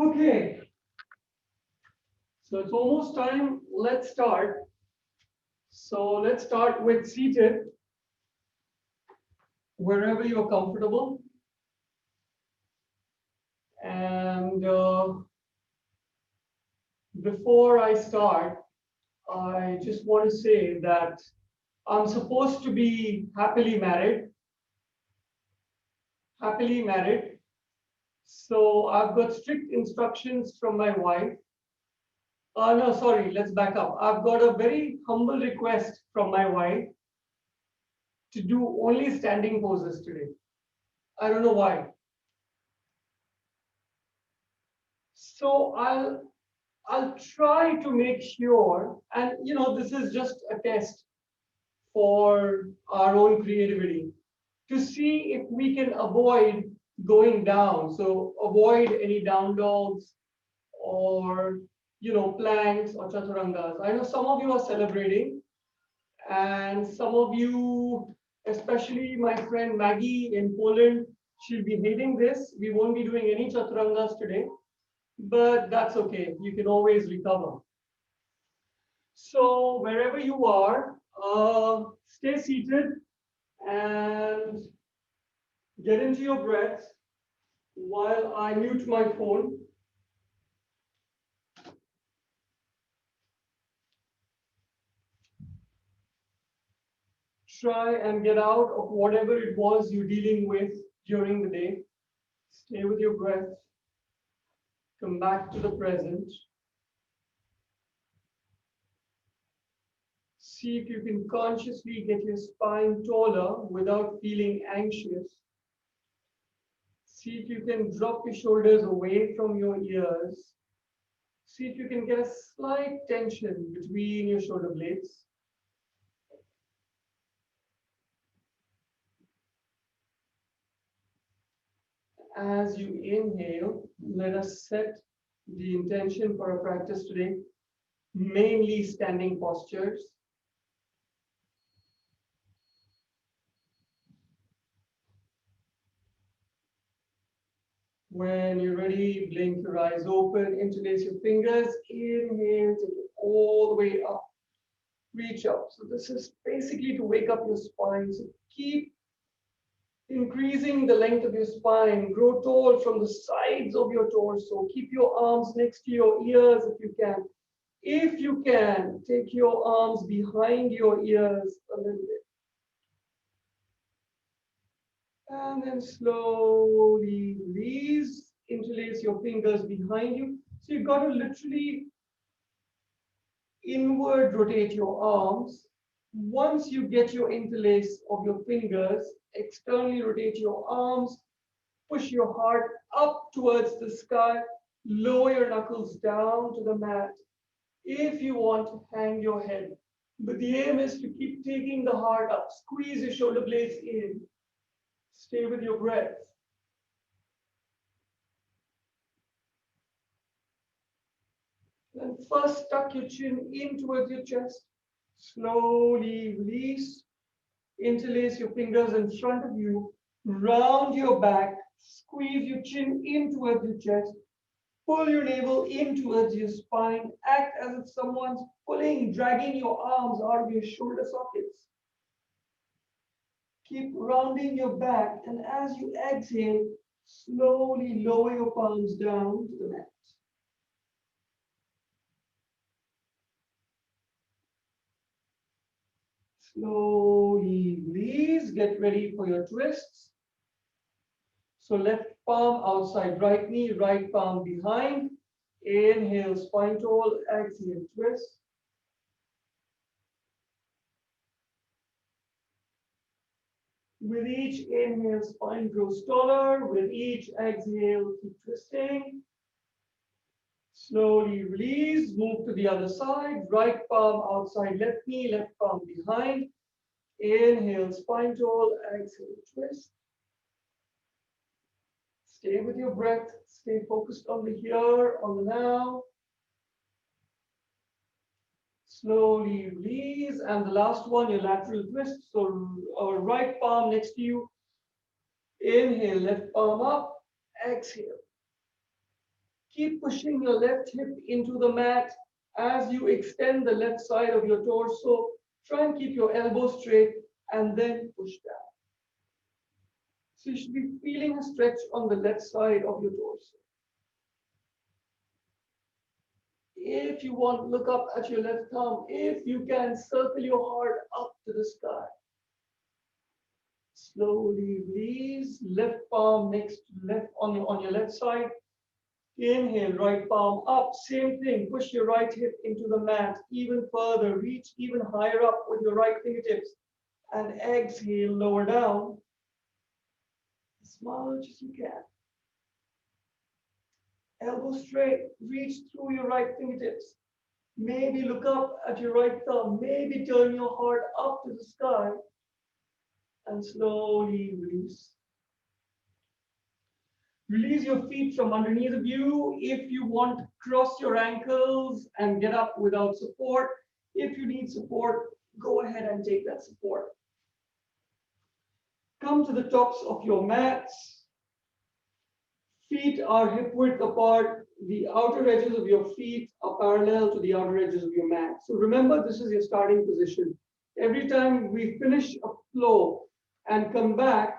Okay, so it's almost time. Let's start. So let's start with seated, wherever you're comfortable. And before I start, I just want to say that I'm supposed to be happily married. Happily married. So I've got strict instructions from my wife. No, sorry, let's back up. I've got a very humble request from my wife to do only standing poses today. I don't know why. So I'll try to make sure, and this is just a test for our own creativity to see if we can avoid going down. So avoid any down dogs or planks or chaturangas. I know some of you are celebrating, and some of you, especially my friend Maggie in Poland, she'll be hating this. We won't be doing any chaturangas today, but that's okay. You can always recover. So wherever you are, stay seated and get into your breath while I mute my phone. Try and get out of whatever it was you're dealing with during the day. Stay with your breath. Come back to the present. See if you can consciously get your spine taller without feeling anxious. See if you can drop your shoulders away from your ears. See if you can get a slight tension between your shoulder blades. As you inhale, let us set the intention for our practice today, mainly standing postures. When you're ready, blink your eyes open, interlace your fingers, inhale, take it all the way up, reach up. So this is basically to wake up your spine. So keep increasing the length of your spine, grow tall from the sides of your torso. Keep your arms next to your ears if you can. If you can, take your arms behind your ears a little bit. And then slowly release, interlace your fingers behind you. So you've got to literally inward rotate your arms. Once you get your interlace of your fingers, externally rotate your arms, push your heart up towards the sky, lower your knuckles down to the mat. If you want, hang your head. But the aim is to keep taking the heart up. Squeeze your shoulder blades in. Stay with your breath. Then first tuck your chin in towards your chest. Slowly release. Interlace your fingers in front of you. Round your back. Squeeze your chin in towards your chest. Pull your navel in towards your spine. Act as if someone's pulling, dragging your arms out of your shoulder sockets. Keep rounding your back, and as you exhale, slowly lower your palms down to the mat. Slowly release. Get ready for your twists. So left palm outside right knee, right palm behind. Inhale, spine tall. Exhale, twist. With each inhale, spine grows taller. With each exhale, keep twisting. Slowly release, move to the other side. Right palm outside left knee, left palm behind. Inhale, spine tall. Exhale, twist. Stay with your breath. Stay focused on the here, on the now. Slowly release. And the last one, your lateral twist. So our right palm next to you. Inhale, left palm up. Exhale. Keep pushing your left hip into the mat as you extend the left side of your torso. Try and keep your elbow straight and then push down. So you should be feeling a stretch on the left side of your torso. If you want, look up at your left thumb. If you can, circle your heart up to the sky. Slowly release, left palm next to left on your left side. Inhale, right palm up. Same thing, push your right hip into the mat even further. Reach even higher up with your right fingertips. And exhale, lower down. As much as you can. Elbow straight, reach through your right fingertips. Maybe look up at your right thumb. Maybe turn your heart up to the sky. And slowly release. Release your feet from underneath of you. If you want, cross your ankles and get up without support. If you need support, go ahead and take that support. Come to the tops of your mats. Feet are hip width apart. The outer edges of your feet are parallel to the outer edges of your mat. So remember, this is your starting position. Every time we finish a flow and come back,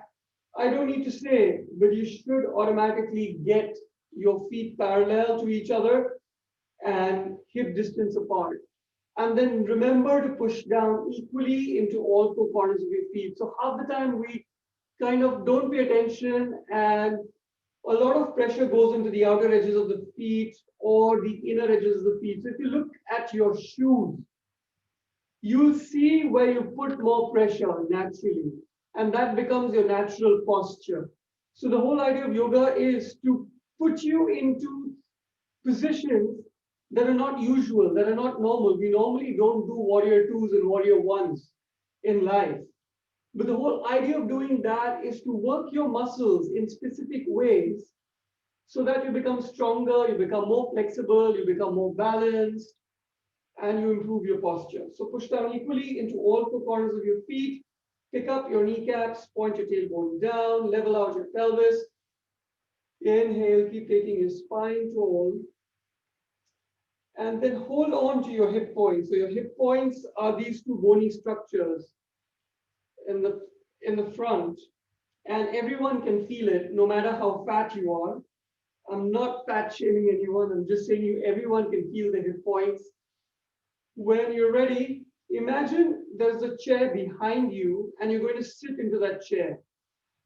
I don't need to say, but you should automatically get your feet parallel to each other and hip distance apart. And then remember to push down equally into all four corners of your feet. So half the time we kind of don't pay attention and a lot of pressure goes into the outer edges of the feet or the inner edges of the feet. So if you look at your shoes, you'll see where you put more pressure naturally, and that becomes your natural posture. So the whole idea of yoga is to put you into positions that are not usual, that are not normal. We normally don't do warrior twos and warrior ones in life. But the whole idea of doing that is to work your muscles in specific ways so that you become stronger, you become more flexible, you become more balanced, and you improve your posture. So push down equally into all four corners of your feet. Pick up your kneecaps, point your tailbone down, level out your pelvis. Inhale, keep taking your spine tall. And then hold on to your hip points. So your hip points are these two bony structures in the front. And everyone can feel it, no matter how fat you are. I'm not fat shaming anyone. I'm just saying everyone can feel the hip points. When you're ready, imagine there's a chair behind you and you're going to sit into that chair.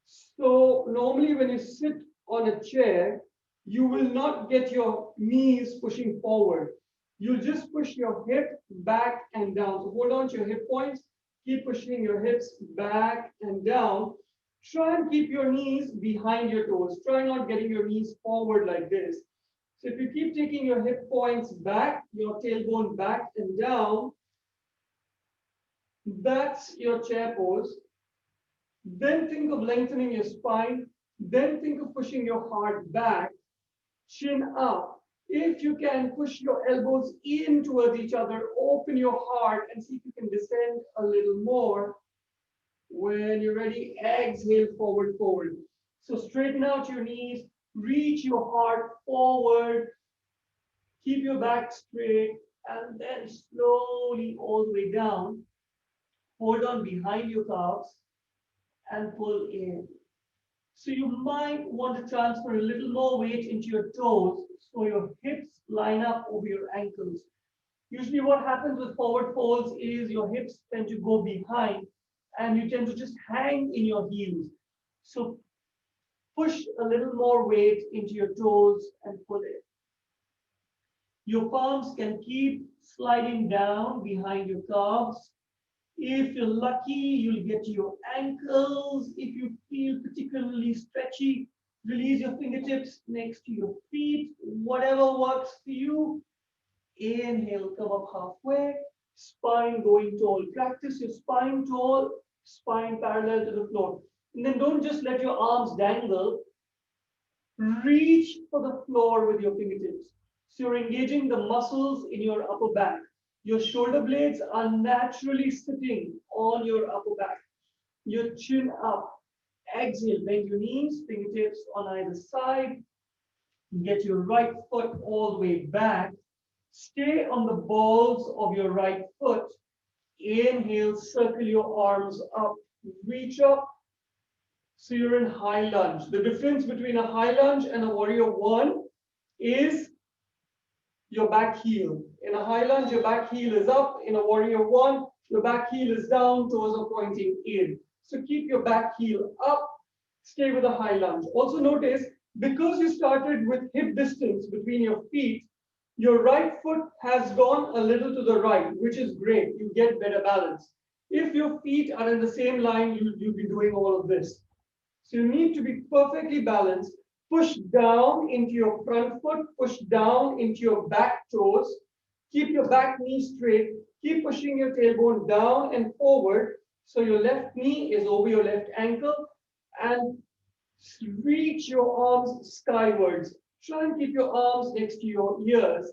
So normally when you sit on a chair, you will not get your knees pushing forward. You'll just push your hip back and down. So hold on to your hip points. Keep pushing your hips back and down. Try and keep your knees behind your toes. Try not getting your knees forward like this. So if you keep taking your hip points back, your tailbone back and down, that's your chair pose. Then think of lengthening your spine. Then think of pushing your heart back, chin up. If you can, push your elbows in towards each other, open your heart and see if you can descend a little more. When you're ready, exhale, forward, forward. So straighten out your knees, reach your heart forward, keep your back straight, and then slowly all the way down. Hold on behind your calves and pull in. So you might want to transfer a little more weight into your toes so your hips line up over your ankles. Usually what happens with forward folds is your hips tend to go behind and you tend to just hang in your heels. So push a little more weight into your toes and pull it. Your palms can keep sliding down behind your calves. If you're lucky, you'll get to your ankles. If you feel particularly stretchy, release your fingertips next to your feet. Whatever works for you. Inhale, come up halfway. Spine going tall. Practice your spine tall, spine parallel to the floor. And then don't just let your arms dangle. Reach for the floor with your fingertips. So you're engaging the muscles in your upper back. Your shoulder blades are naturally sitting on your upper back. Your chin up. Exhale, bend your knees, fingertips on either side. Get your right foot all the way back. Stay on the balls of your right foot. Inhale, circle your arms up, reach up. So you're in high lunge. The difference between a high lunge and a warrior one is your back heel. In a high lunge, your back heel is up. In a warrior one, your back heel is down, toes are pointing in. So keep your back heel up, stay with a high lunge. Also notice, because you started with hip distance between your feet, your right foot has gone a little to the right, which is great. You get better balance. If your feet are in the same line, you'll be doing all of this. So you need to be perfectly balanced. Push down into your front foot, push down into your back toes. Keep your back knee straight. Keep pushing your tailbone down and forward. So your left knee is over your left ankle. And reach your arms skywards. Try and keep your arms next to your ears.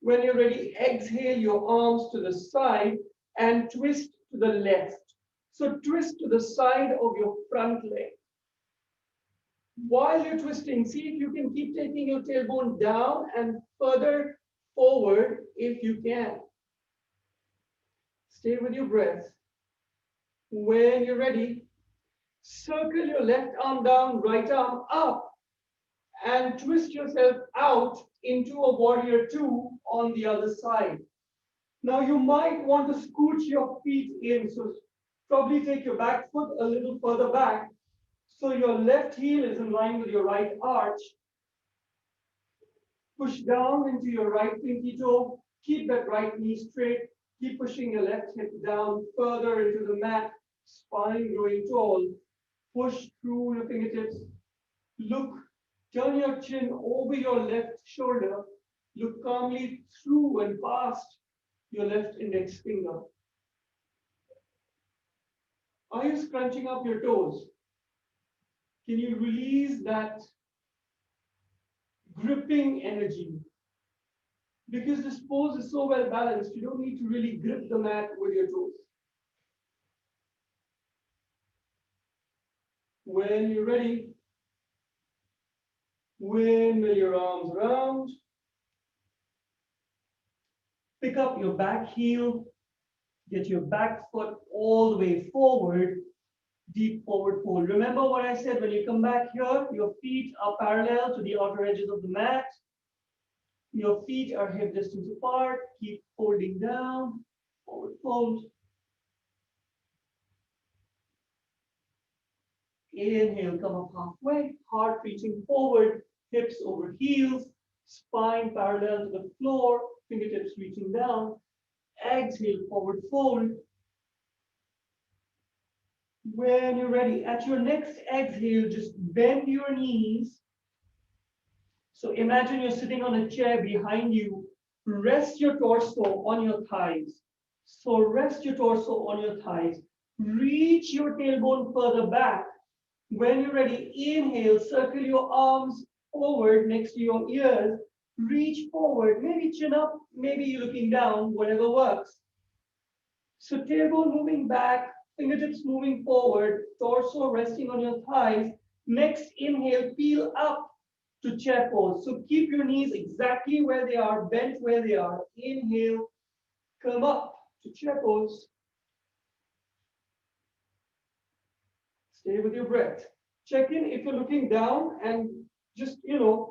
When you're ready, exhale your arms to the side and twist to the left. So twist to the side of your front leg. While you're twisting, see if you can keep taking your tailbone down and further forward if you can. Stay with your breath. When you're ready, circle your left arm down, right arm up, and twist yourself out into a warrior two on the other side. Now you might want to scooch your feet in, so probably take your back foot a little further back so your left heel is in line with your right arch. Push down into your right pinky toe. Keep that right knee straight. Keep pushing your left hip down further into the mat. Spine growing tall. Push through your fingertips. Look, turn your chin over your left shoulder. Look calmly through and past your left index finger. Are you scrunching up your toes? Can you release that gripping energy? Because this pose is so well balanced, you don't need to really grip the mat with your toes. When you're ready, windmill your arms around. Pick up your back heel, get your back foot all the way forward, deep forward fold. Remember what I said, when you come back here, your feet are parallel to the outer edges of the mat. Your feet are hip distance apart. Keep folding down, forward fold. Inhale, come up halfway, heart reaching forward, hips over heels, spine parallel to the floor, fingertips reaching down. Exhale, forward fold. When you're ready, at your next exhale, just bend your knees. So imagine you're sitting on a chair behind you. Rest your torso on your thighs. So rest your torso on your thighs. Reach your tailbone further back. When you're ready, inhale, circle your arms forward next to your ears. Reach forward, maybe chin up, maybe you're looking down, whatever works. So tailbone moving back, fingertips moving forward, torso resting on your thighs. Next inhale, peel up to chair pose. So keep your knees exactly where they are, bent where they are. Inhale, come up to chair pose. Stay with your breath. Check in if you're looking down and just,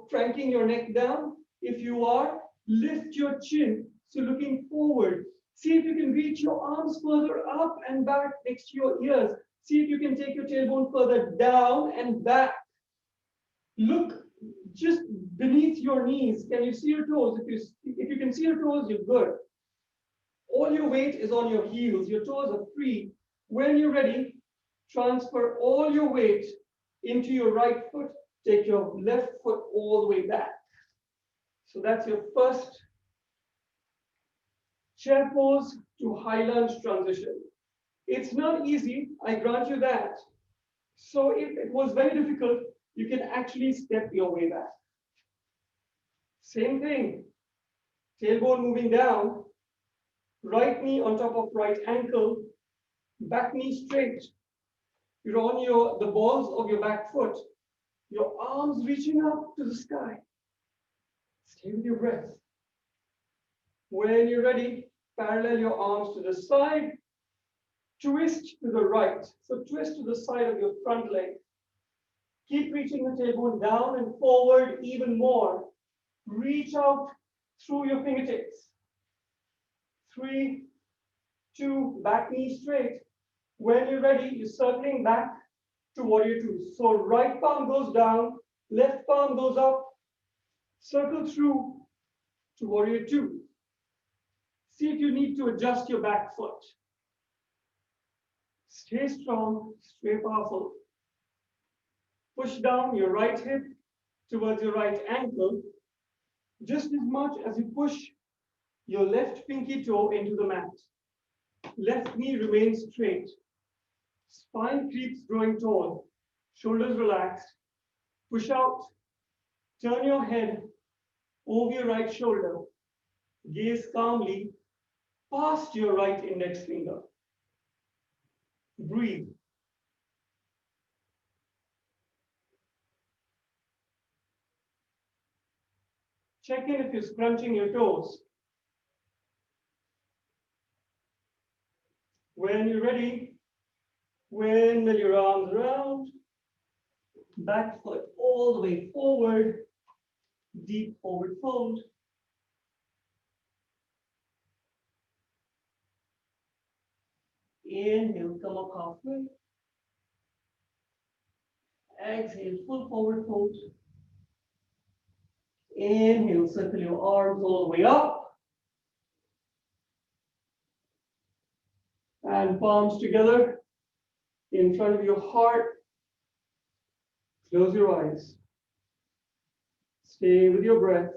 cranking your neck down. If you are, lift your chin. So looking forward. See if you can reach your arms further up and back next to your ears. See if you can take your tailbone further down and back. Look just beneath your knees. Can you see your toes? If you can see your toes, you're good. All your weight is on your heels. Your toes are free. When you're ready, transfer all your weight into your right foot. Take your left foot all the way back. So that's your first chair pose to high lunge transition. It's not easy, I grant you that. So if it was very difficult, you can actually step your way back. Same thing, tailbone moving down, right knee on top of right ankle, back knee straight. You're on the balls of your back foot, your arms reaching up to the sky. Stay with your breath. When you're ready, parallel your arms to the side, twist to the right. So twist to the side of your front leg. Keep reaching the tailbone down and forward even more. Reach out through your fingertips. 3, 2, back knee straight. When you're ready, you're circling back to warrior two. So right palm goes down, left palm goes up, circle through to warrior two. See if you need to adjust your back foot. Stay strong, stay powerful. Push down your right hip towards your right ankle, just as much as you push your left pinky toe into the mat. Left knee remains straight. Spine keeps growing tall. Shoulders relaxed. Push out. Turn your head over your right shoulder. Gaze calmly past your right index finger. Breathe. Check in if you're scrunching your toes. When you're ready, windmill your arms around, back foot all the way forward, deep forward fold. Inhale, come up halfway. Exhale, full forward fold. Inhale, circle your arms all the way up. And palms together in front of your heart. Close your eyes. Stay with your breath.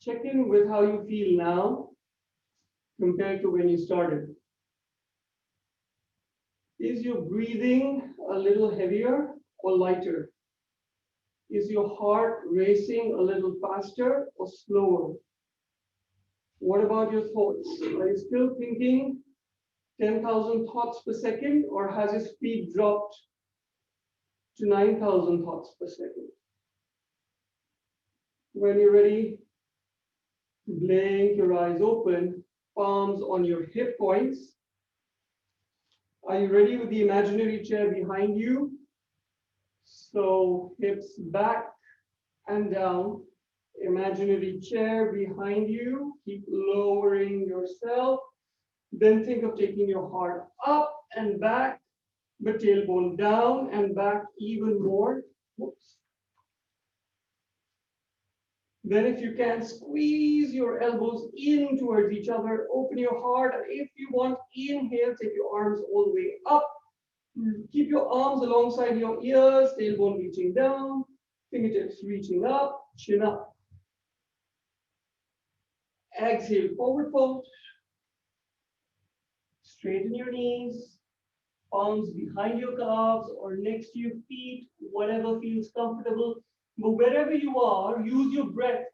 Check in with how you feel now compared to when you started. Is your breathing a little heavier or lighter? Is your heart racing a little faster or slower? What about your thoughts? Are you still thinking 10,000 thoughts per second, or has your speed dropped to 9,000 thoughts per second? When you're ready, blink your eyes open, palms on your hip points. Are you ready with the imaginary chair behind you? So hips back and down. Imaginary chair behind you. Keep lowering yourself. Then think of taking your heart up and back, but tailbone down and back even more. Whoops. Then if you can, squeeze your elbows in towards each other, open your heart. If you want, inhale, take your arms all the way up. Keep your arms alongside your ears, tailbone reaching down, fingertips reaching up, chin up. Exhale, forward fold. Straighten your knees, palms behind your calves or next to your feet, whatever feels comfortable. But wherever you are, use your breath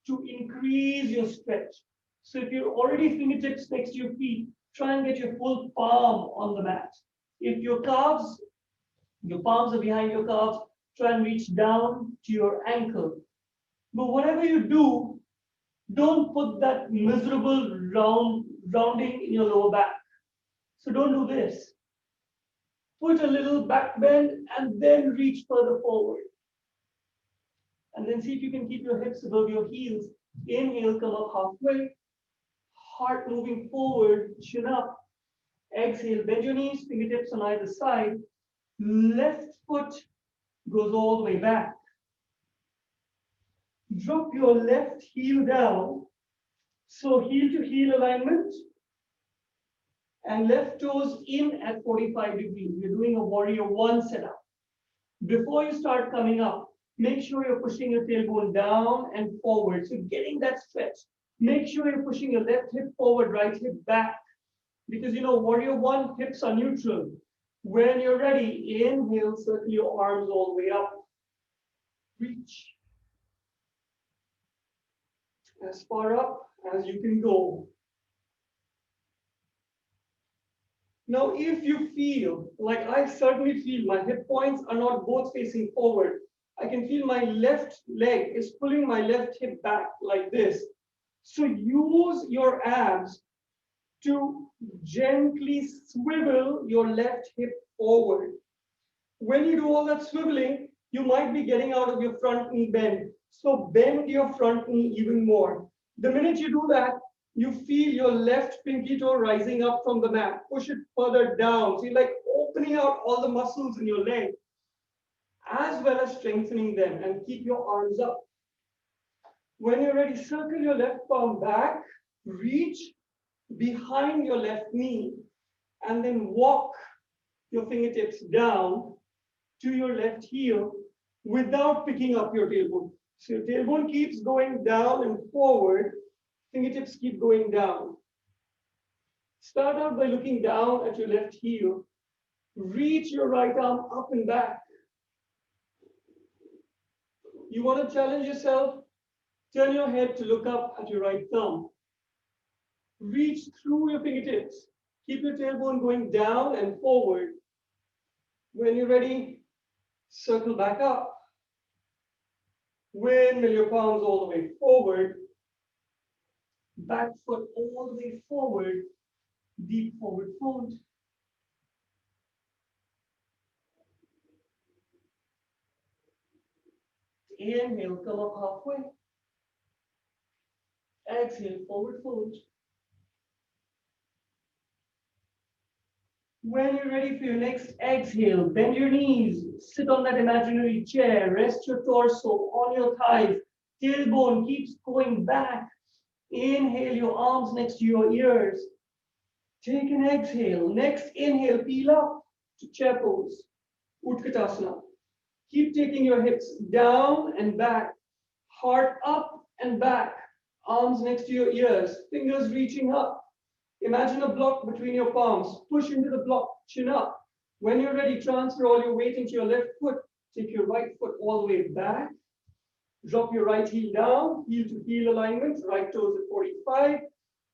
to increase your stretch. So if you're already fingertips next to your feet, try and get your full palm on the mat. If your palms are behind your calves, try and reach down to your ankle. But whatever you do, don't put that miserable rounding in your lower back. So don't do this. Put a little back bend and then reach further forward. And then see if you can keep your hips above your heels. Inhale, come up halfway. Heart moving forward, chin up. Exhale, bend your knees, fingertips on either side. Left foot goes all the way back. Drop your left heel down. So heel to heel alignment. And left toes in at 45 degrees. We're doing a warrior one setup. Before you start coming up, make sure you're pushing your tailbone down and forward. So getting that stretch. Make sure you're pushing your left hip forward, right hip back. Because warrior one, hips are neutral. When you're ready, inhale, circle your arms all the way up. Reach. As far up as you can go. Now, if you feel, like I certainly feel my hip points are not both facing forward, I can feel my left leg is pulling my left hip back like this. So use your abs to gently swivel your left hip forward. When you do all that swiveling, you might be getting out of your front knee bend. So bend your front knee even more. The minute you do that, you feel your left pinky toe rising up from the mat. Push it further down. So you're like opening out all the muscles in your leg, as well as strengthening them, and keep your arms up. When you're ready, circle your left palm back, reach behind your left knee, and then walk your fingertips down to your left heel without picking up your tailbone. So your tailbone keeps going down and forward, fingertips keep going down. Start out by looking down at your left heel. Reach your right arm up and back. You want to challenge yourself? Turn your head to look up at your right thumb. Reach through your fingertips. Keep your tailbone going down and forward. When you're ready, circle back up. Windmill your palms all the way forward. Back foot all the way forward. Deep forward fold. Inhale, come up halfway. Exhale, forward fold. When you're ready for your next exhale, bend your knees, sit on that imaginary chair, rest your torso on your thighs, tailbone keeps going back. Inhale, your arms next to your ears. Take an exhale. Next inhale, peel up to chair pose, Utkatasana. Keep taking your hips down and back, heart up and back, arms next to your ears, fingers reaching up. Imagine a block between your palms. Push into the block, chin up. When you're ready, transfer all your weight into your left foot. Take your right foot all the way back. Drop your right heel down, heel to heel alignment, right toes at 45.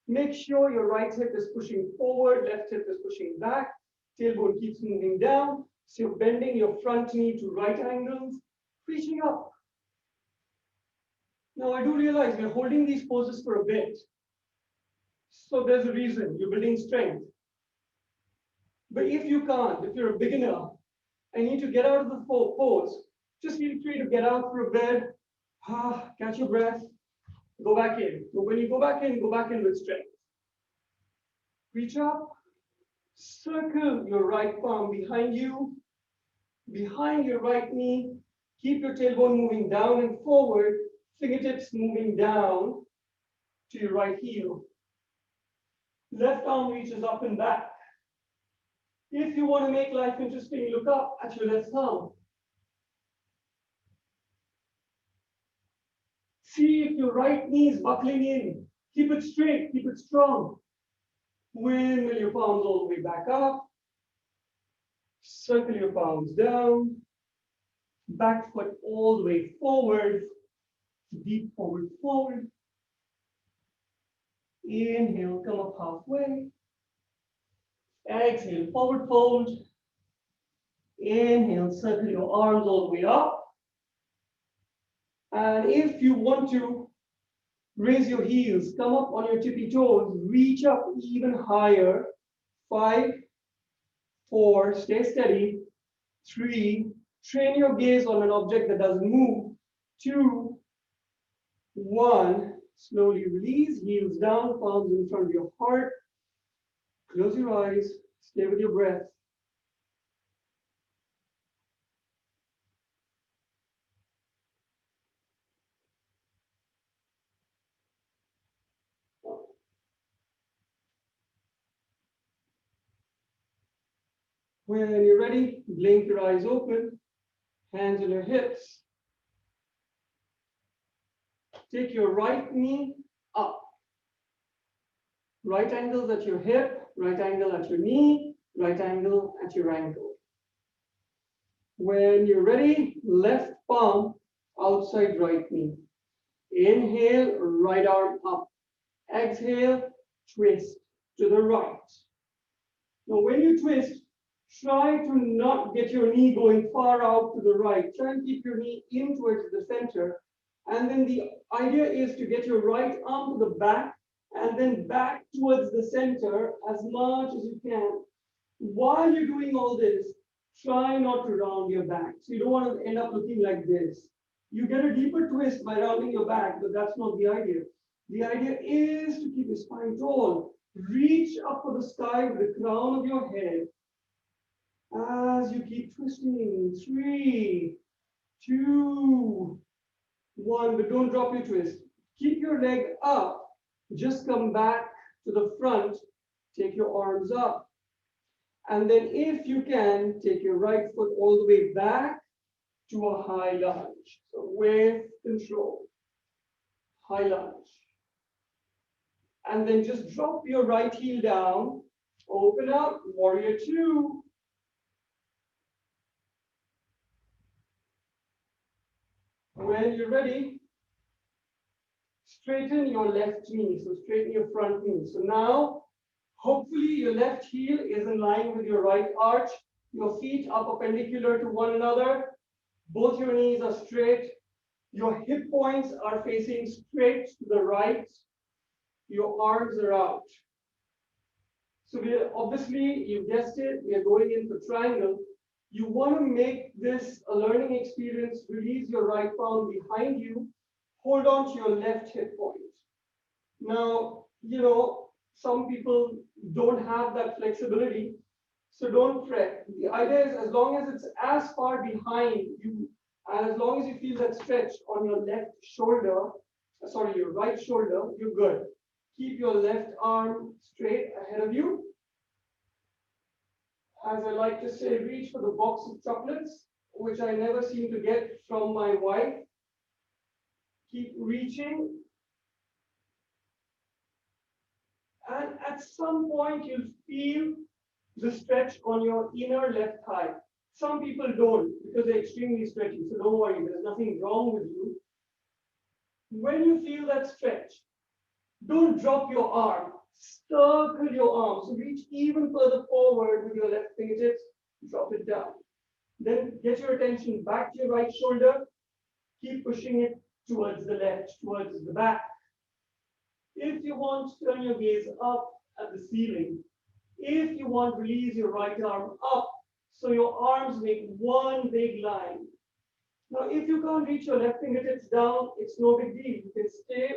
Make sure your right hip is pushing forward, left hip is pushing back. Tailbone keeps moving down. So you're bending your front knee to right angles, reaching up. Now I do realize we're holding these poses for a bit. So there's a reason, you're building strength. But if you can't, if you're a beginner, and need to get out of the pose, just feel free to get out for a bit, catch your breath, go back in. But when you go back in with strength. Reach up, circle your right palm behind you, behind your right knee. Keep your tailbone moving down and forward, fingertips moving down to your right heel. Left arm reaches up and back. If you want to make life interesting, look up at your left thumb. See if your right knee is buckling in. Keep it straight, keep it strong. Windmill your palms all the way back up. Circle your palms down. Back foot all the way forward. Deep forward fold. Inhale, come up halfway. Exhale, forward fold. Inhale, circle your arms all the way up. And if you want to, raise your heels, come up on your tippy toes, reach up even higher. 5, 4, stay steady. 3, train your gaze on an object that doesn't move. 2, 1, slowly release, heels down, palms in front of your heart. Close your eyes, stay with your breath. When you're ready, blink your eyes open, hands on your hips. Take your right knee up. Right angles at your hip, right angle at your knee, right angle at your ankle. When you're ready, left palm outside right knee. Inhale, right arm up. Exhale, twist to the right. Now, when you twist, try to not get your knee going far out to the right. Try and keep your knee in towards the center. And then the idea is to get your right arm to the back and then back towards the center as much as you can. While you're doing all this, try not to round your back. So you don't want to end up looking like this. You get a deeper twist by rounding your back, but that's not the idea. The idea is to keep your spine tall. Reach up for the sky with the crown of your head as you keep twisting. 3, 2, 1, but don't drop your twist. Keep your leg up. Just come back to the front. Take your arms up. And then if you can, take your right foot all the way back to a high lunge. So with control, high lunge. And then just drop your right heel down, open up, warrior 2. When you're ready, straighten your left knee. So straighten your front knee. So now, hopefully your left heel is in line with your right arch. Your feet are perpendicular to one another. Both your knees are straight. Your hip points are facing straight to the right. Your arms are out. So we are obviously, you guessed it, we are going in for triangle. You want to make this a learning experience. Release your right palm behind you. Hold on to your left hip point. Now, some people don't have that flexibility, so don't fret. The idea is as long as it's as far behind you, and as long as you feel that stretch on your left shoulder, your right shoulder, you're good. Keep your left arm straight ahead of you. As I like to say, reach for the box of chocolates, which I never seem to get from my wife. Keep reaching. And at some point, you'll feel the stretch on your inner left thigh. Some people don't because they're extremely stretchy. So don't worry, there's nothing wrong with you. When you feel that stretch, don't drop your arm. Circle your arm. So reach even further forward with your left fingertips. Drop it down. Then get your attention back to your right shoulder. Keep pushing it towards the left, towards the back. If you want, turn your gaze up at the ceiling. If you want, release your right arm up so your arms make one big line. Now, if you can't reach your left fingertips down, it's no big deal. You can stay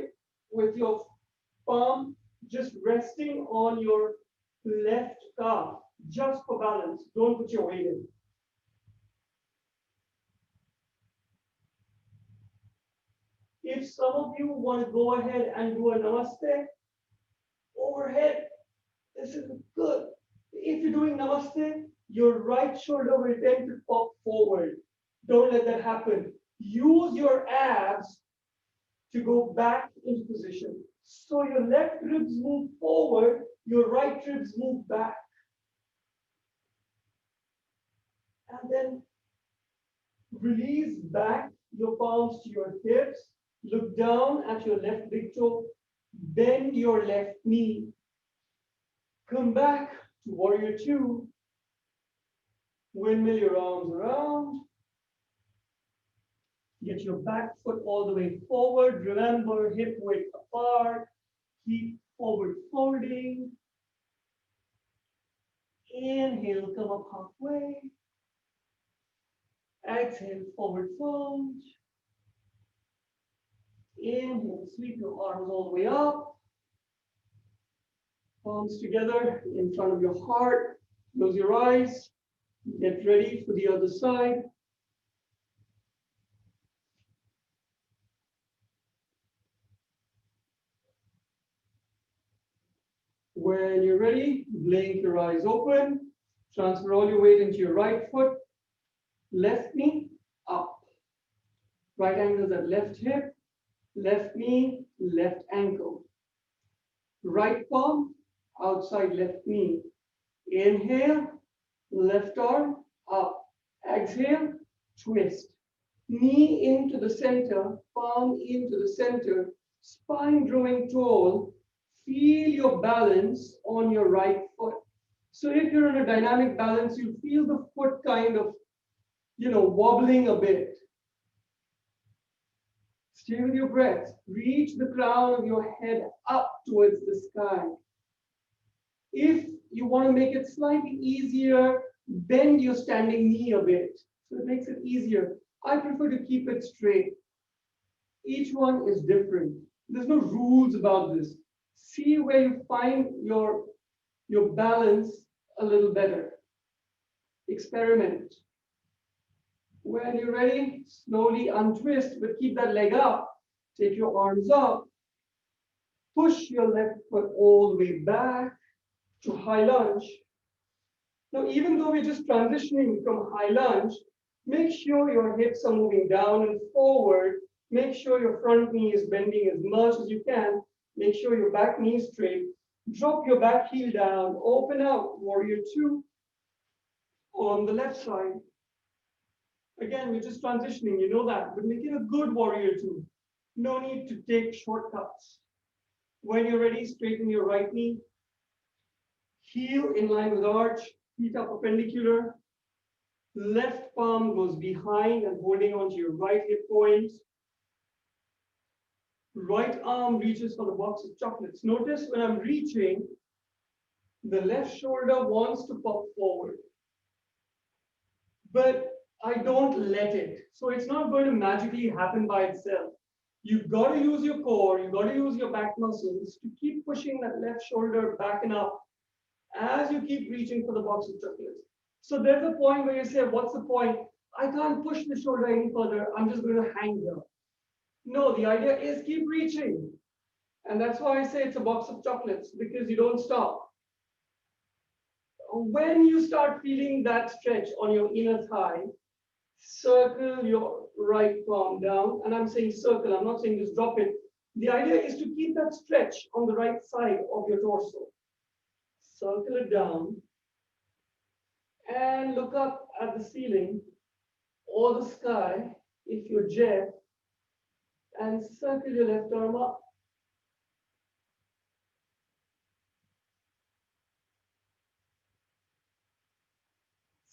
with your palm just resting on your left calf, just for balance. Don't put your weight in. If some of you want to go ahead and do a namaste overhead, this is good. If you're doing namaste, your right shoulder will tend to pop forward. Don't let that happen. Use your abs to go back into position. So your left ribs move forward, your right ribs move back. And then release back your palms to your hips. Look down at your left big toe. Bend your left knee. Come back to warrior 2. Windmill your arms around. Get your back foot all the way forward. Remember, hip width apart. Keep forward folding. Inhale, come up halfway. Exhale, forward fold. Inhale, sweep your arms all the way up. Palms together in front of your heart. Close your eyes. Get ready for the other side. When you're ready, blink your eyes open. Transfer all your weight into your right foot. Left knee up. Right ankle at left hip. Left knee, left ankle. Right palm outside left knee. Inhale, left arm up. Exhale, twist. Knee into the center, palm into the center, spine growing tall. Feel your balance on your right foot. So if you're in a dynamic balance, you feel the foot kind of, wobbling a bit. Stay with your breath. Reach the crown of your head up towards the sky. If you want to make it slightly easier, bend your standing knee a bit. So it makes it easier. I prefer to keep it straight. Each one is different. There's no rules about this. See where you find your balance a little better. Experiment. When you're ready, slowly untwist, but keep that leg up. Take your arms up. Push your left foot all the way back to high lunge. Now, even though we're just transitioning from high lunge, make sure your hips are moving down and forward. Make sure your front knee is bending as much as you can. Make sure your back knee is straight. Drop your back heel down. Open out, warrior two on the left side. Again, we're just transitioning, you know that, but make it a good warrior two. No need to take shortcuts. When you're ready, straighten your right knee. Heel in line with arch, feet are perpendicular. Left palm goes behind and holding onto your right hip point. Right arm reaches for the box of chocolates. Notice when I'm reaching, the left shoulder wants to pop forward. But I don't let it. So it's not going to magically happen by itself. You've got to use your core, you've got to use your back muscles to keep pushing that left shoulder back and up as you keep reaching for the box of chocolates. So there's a point where you say, what's the point? I can't push the shoulder any further. I'm just going to hang here. No, the idea is keep reaching. And that's why I say it's a box of chocolates, because you don't stop. When you start feeling that stretch on your inner thigh, circle your right palm down. And I'm saying circle, I'm not saying just drop it. The idea is to keep that stretch on the right side of your torso. Circle it down and look up at the ceiling or the sky if you're Jeff, and circle your left arm up.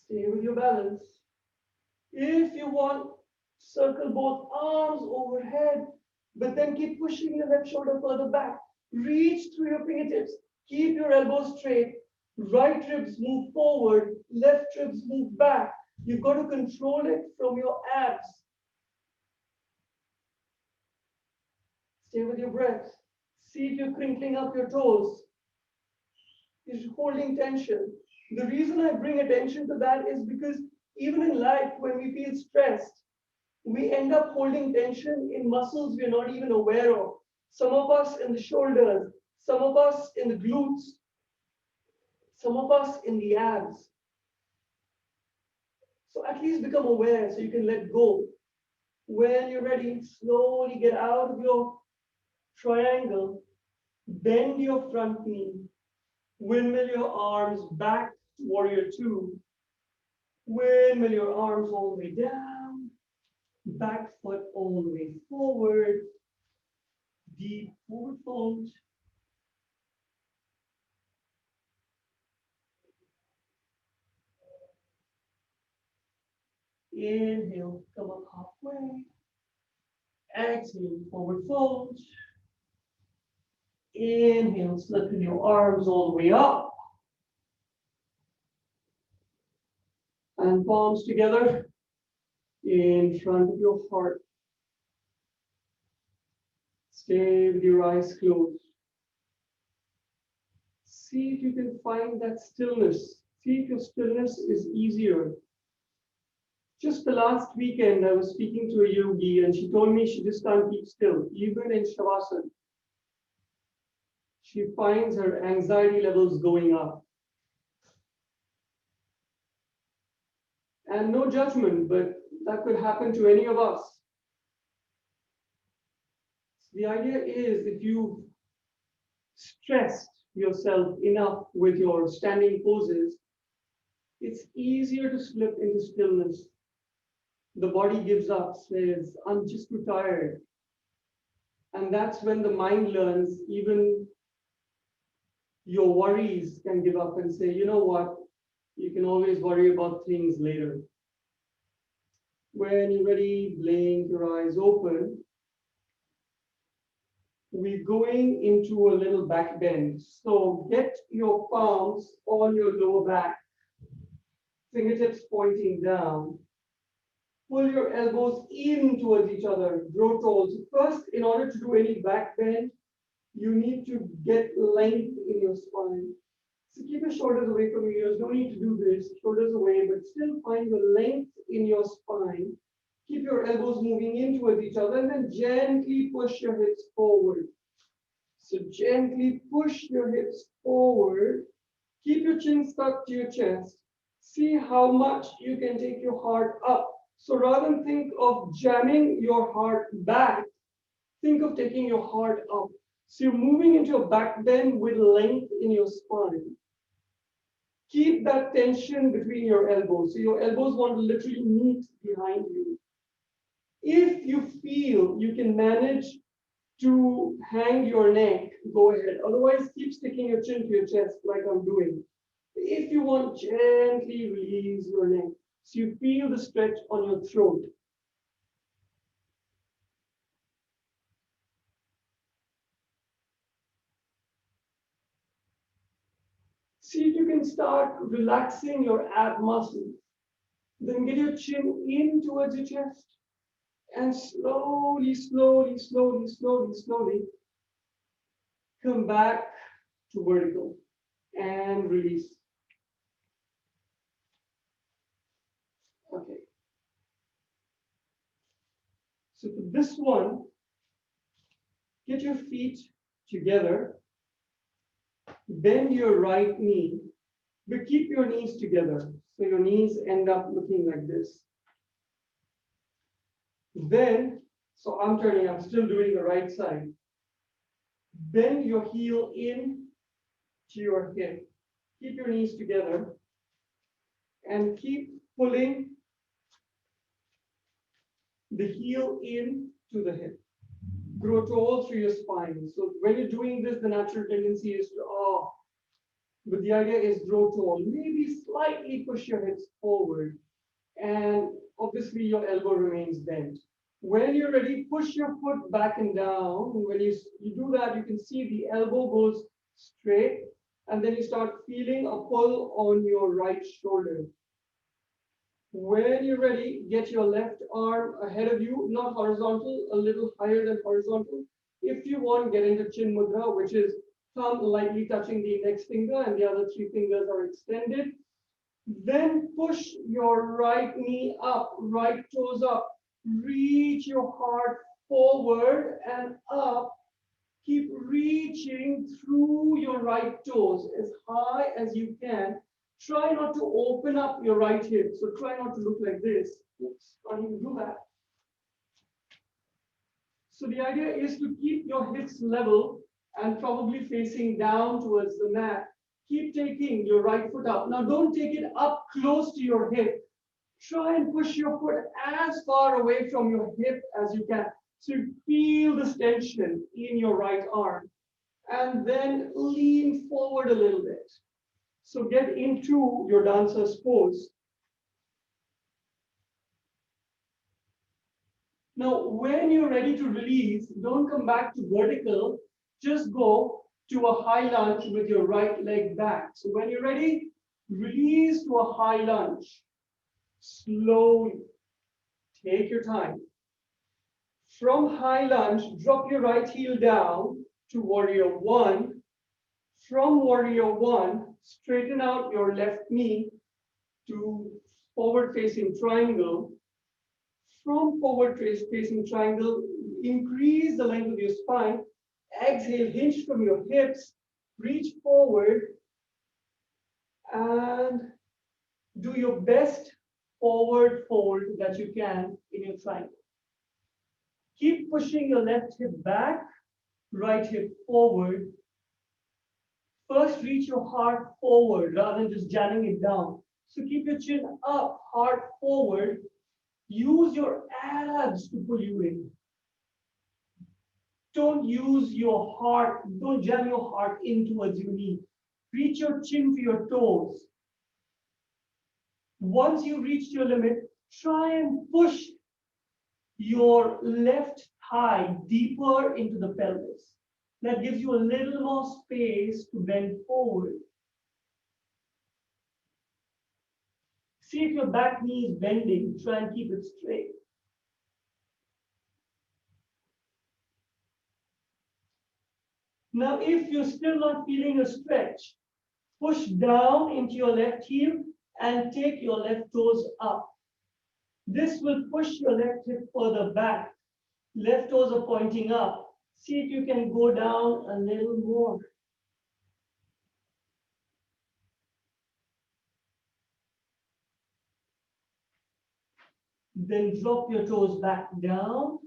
Stay with your balance. If you want, circle both arms overhead, but then keep pushing your left shoulder further back. Reach through your fingertips. Keep your elbows straight. Right ribs move forward, left ribs move back. You've got to control it from your abs. Stay with your breath. See if you're crinkling up your toes. You're holding tension. The reason I bring attention to that is because even in life, when we feel stressed, we end up holding tension in muscles we're not even aware of. Some of us in the shoulders, some of us in the glutes, some of us in the abs. So at least become aware so you can let go. When you're ready, slowly get out of your triangle, bend your front knee, windmill your arms back to warrior two, windmill your arms all the way down, back foot all the way forward, deep forward fold. Inhale, come up halfway. Exhale, forward fold. Inhale, sliping your arms all the way up. And palms together in front of your heart. Stay with your eyes closed. See if you can find that stillness. See if your stillness is easier. Just the last weekend, I was speaking to a yogi and she told me she just can't keep still, even in Shavasana. She finds her anxiety levels going up. And no judgment, but that could happen to any of us. The idea is if you've stressed yourself enough with your standing poses, it's easier to slip into stillness. The body gives up, says, I'm just too tired. And that's when the mind learns, even your worries can give up and say, you know what, you can always worry about things later. When you're ready, blink your eyes open. We're going into a little back bend. So get your palms on your lower back, fingertips pointing down. Pull your elbows in towards each other, grow tall. So first, in order to do any back bend, you need to get length in your spine. So keep your shoulders away from your ears. No need to do this. Shoulders away, but still find the length in your spine. Keep your elbows moving in towards each other and then gently push your hips forward. So gently push your hips forward. Keep your chin stuck to your chest. See how much you can take your heart up. So rather than think of jamming your heart back, think of taking your heart up. So you're moving into a back bend with length in your spine. Keep that tension between your elbows. So your elbows want to literally meet behind you. If you feel you can manage to hang your neck, go ahead. Otherwise, keep sticking your chin to your chest like I'm doing. If you want, gently release your neck so you feel the stretch on your throat. See if you can start relaxing your ab muscles. Then get your chin in towards your chest and slowly, slowly, slowly, slowly, slowly come back to vertical and release. Okay. So for this one, get your feet together, bend your right knee, but keep your knees together. So your knees end up looking like this. Then, so I'm turning, I'm still doing the right side. Bend your heel in to your hip. Keep your knees together and keep pulling the heel in to the hip. Grow tall through your spine. So when you're doing this, the natural tendency is to, but the idea is grow tall. Maybe slightly push your hips forward. And obviously your elbow remains bent. When you're ready, push your foot back and down. When you do that, you can see the elbow goes straight. And then you start feeling a pull on your right shoulder. When you're ready, get your left arm ahead of you, not horizontal, a little higher than horizontal. If you want, get into Chin Mudra, which is thumb lightly touching the index finger and the other three fingers are extended. Then push your right knee up, right toes up. Reach your heart forward and up. Keep reaching through your right toes as high as you can. Try not to open up your right hip. So try not to look like this. Oops, can't even do that. So the idea is to keep your hips level and probably facing down towards the mat. Keep taking your right foot up. Now don't take it up close to your hip. Try and push your foot as far away from your hip as you can. So you feel this tension in your right arm. And then lean forward a little bit. So get into your dancer's pose. Now, when you're ready to release, don't come back to vertical. Just go to a high lunge with your right leg back. So when you're ready, release to a high lunge. Slowly. Take your time. From high lunge, drop your right heel down to warrior one. From warrior one, straighten out your left knee to forward facing triangle. From forward facing triangle, increase the length of your spine. Exhale, hinge from your hips, reach forward, and do your best forward fold that you can in your triangle. Keep pushing your left hip back, right hip forward. First, reach your heart forward rather than just jamming it down. So keep your chin up, heart forward. Use your abs to pull you in. Don't use your heart, don't jam your heart in towards your knee. Reach your chin to your toes. Once you reach your limit, try and push your left thigh deeper into the pelvis. That gives you a little more space to bend forward. See if your back knee is bending. Try and keep it straight. Now, if you're still not feeling a stretch, push down into your left heel and take your left toes up. This will push your left hip further back. Left toes are pointing up. See if you can go down a little more. Then drop your toes back down.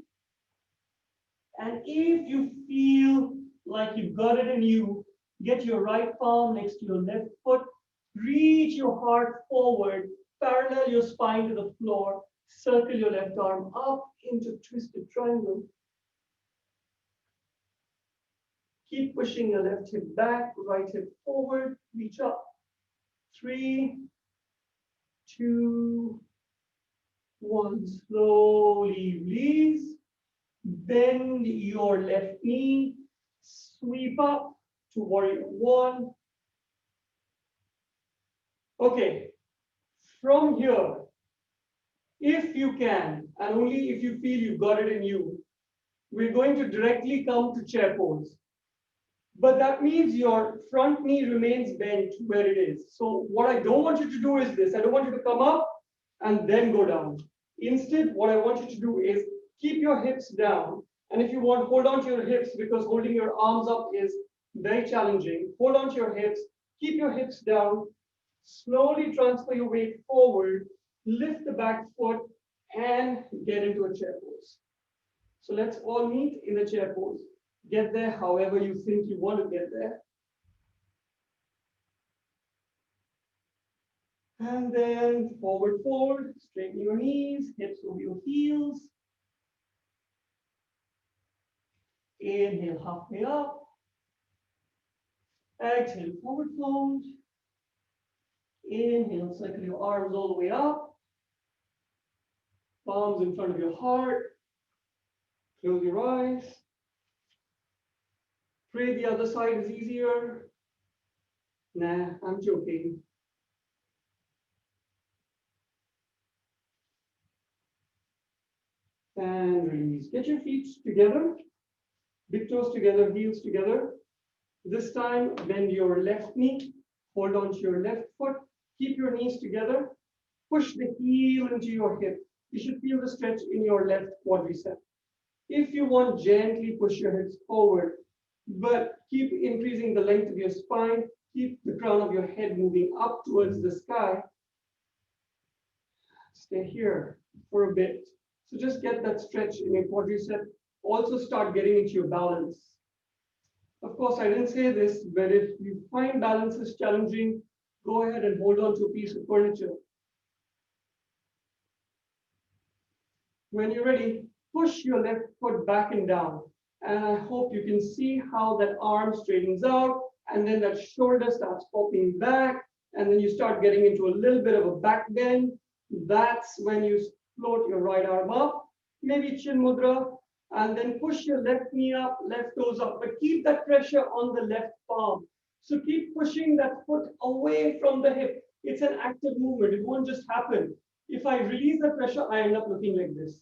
And if you feel like you've got it in you, get your right palm next to your left foot. Reach your heart forward. Parallel your spine to the floor. Circle your left arm up into twisted triangle. Keep pushing your left hip back, right hip forward, reach up. 3, 2, 1. Slowly release. Bend your left knee. Sweep up to warrior 1. Okay. From here, if you can, and only if you feel you've got it in you, we're going to directly come to chair pose. But that means your front knee remains bent where it is. So what I don't want you to do is this. I don't want you to come up and then go down. Instead, what I want you to do is keep your hips down. And if you want, hold on to your hips because holding your arms up is very challenging. Hold on to your hips. Keep your hips down. Slowly transfer your weight forward. Lift the back foot and get into a chair pose. So let's all meet in a chair pose. Get there however you think you want to get there. And then forward fold, straighten your knees, hips over your heels. Inhale halfway up. Exhale, forward fold. Inhale, circle your arms all the way up. Palms in front of your heart. Close your eyes. Pray the other side is easier. Nah, I'm joking. And release. Get your feet together. Big toes together, heels together. This time, bend your left knee. Hold on to your left foot. Keep your knees together. Push the heel into your hip. You should feel the stretch in your left quadricep. If you want, gently push your hips forward, but keep increasing the length of your spine. Keep the crown of your head moving up towards the sky. Stay here for a bit. So just get that stretch in your quadricep. Also start getting into your balance. Of course, I didn't say this, but if you find balance is challenging, go ahead and hold on to a piece of furniture. When you're ready, push your left foot back and down. And I hope you can see how that arm straightens out, and then that shoulder starts popping back, and then you start getting into a little bit of a back bend. That's when you float your right arm up, maybe chin mudra, and then push your left knee up, left toes up, but keep that pressure on the left palm. So keep pushing that foot away from the hip. It's an active movement. It won't just happen. If I release the pressure, I end up looking like this,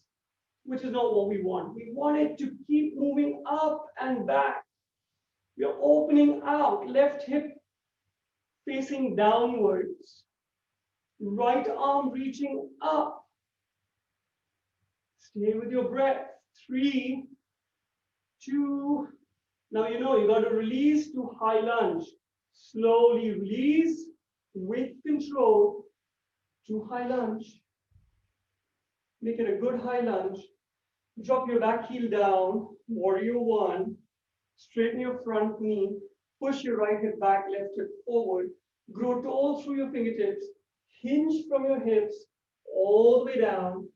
which is not what we want. We want it to keep moving up and back. You're opening out, left hip facing downwards, right arm reaching up. Stay with your breath. 3, 2. Now you know you got to release to high lunge. Slowly release with control to high lunge. Make it a good high lunge. Drop your back heel down, warrior 1. Straighten your front knee. Push your right hip back, left hip forward. Grow tall through your fingertips. Hinge from your hips all the way down.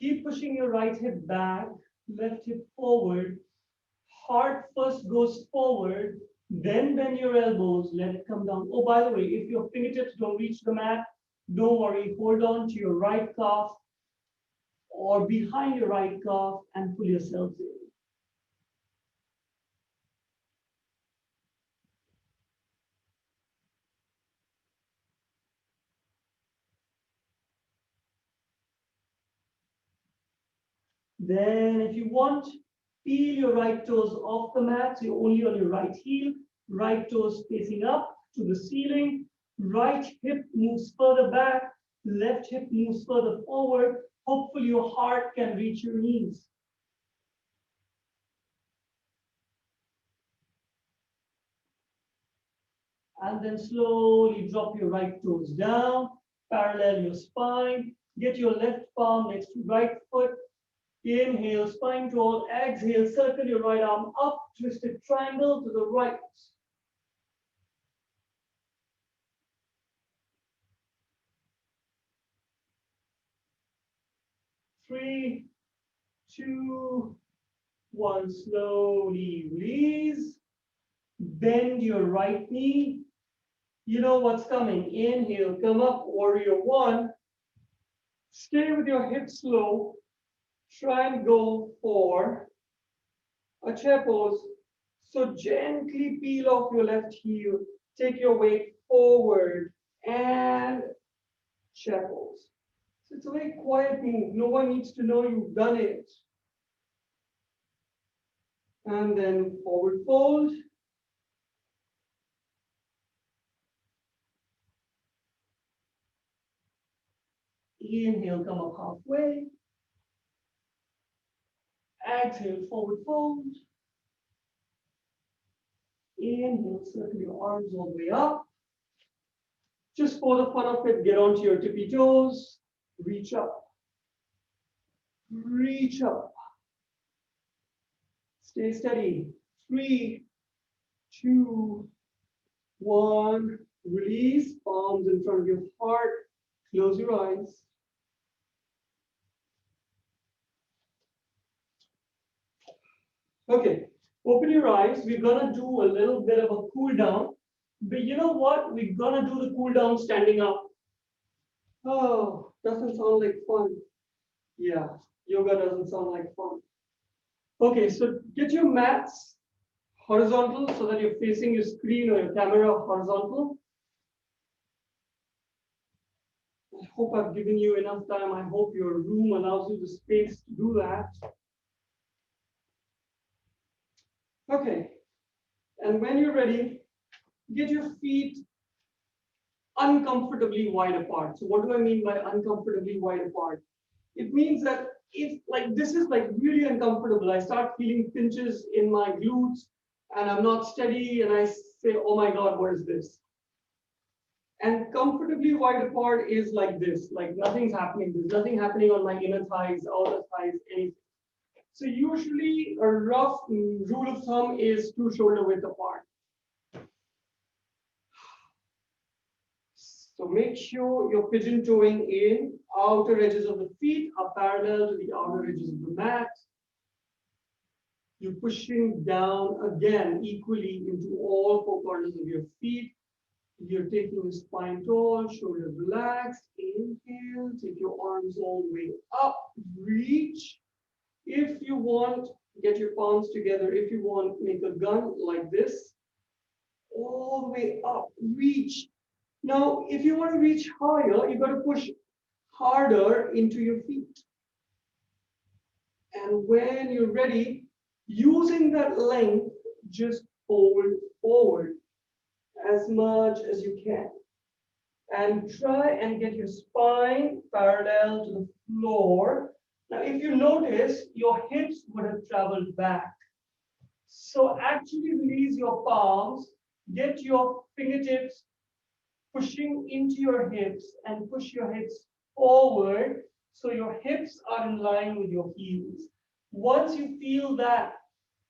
Keep pushing your right hip back, left hip forward. Heart first goes forward, Then bend your elbows, let it come down. Oh, by the way, if your fingertips don't reach the mat, don't worry, hold on to your right calf or behind your right calf and pull yourselves in. Then if you want, peel your right toes off the mat, so you're only on your right heel, right toes facing up to the ceiling, right hip moves further back, left hip moves further forward. Hopefully your heart can reach your knees. And then slowly drop your right toes down, parallel your spine, get your left palm next to right foot. Inhale, spine tall, exhale, circle your right arm up, twisted triangle to the right. 3, 2, 1, slowly release. Bend your right knee. You know what's coming. Inhale, come up, warrior one. Stay with your hips low. Try and go for a chair pose. So gently peel off your left heel. Take your weight forward and chair pose. So it's a very quiet move. No one needs to know you've done it. And then forward fold. Inhale, come up halfway. Exhale, forward fold. Inhale, circle your arms all the way up. Just for the fun of it, get onto your tippy toes. Reach up. Reach up. Stay steady. 3, 2, 1. Release. Palms in front of your heart. Close your eyes. Okay, open your eyes. We're gonna do a little bit of a cool down. But you know what? We're gonna do the cool down standing up. Oh, doesn't sound like fun. Yeah, yoga doesn't sound like fun. Okay, so get your mats horizontal so that you're facing your screen or your camera horizontal. I hope I've given you enough time. I hope your room allows you the space to do that. Okay, and when you're ready, get your feet uncomfortably wide apart. So what do I mean by uncomfortably wide apart? It means that if like this is like really uncomfortable, I start feeling pinches in my glutes and I'm not steady and I say, oh my God, what is this? And comfortably wide apart is like this, like nothing's happening. There's nothing happening on my inner thighs, outer thighs, anything. So usually a rough rule of thumb is 2 shoulder width apart. So make sure you're pigeon toeing in. Outer edges of the feet are parallel to the outer edges of the mat. You're pushing down again equally into all 4 corners of your feet. You're taking the spine tall, shoulders relaxed. Inhale, take your arms all the way up. Reach. If you want, get your palms together. If you want, make a gun like this. All the way up. Reach. Now, if you want to reach higher, you got to push harder into your feet. And when you're ready, using that length, just fold forward as much as you can. And try and get your spine parallel to the floor. Now, if you notice, your hips would have traveled back. So actually release your palms, get your fingertips pushing into your hips and push your hips forward so your hips are in line with your heels. Once you feel that,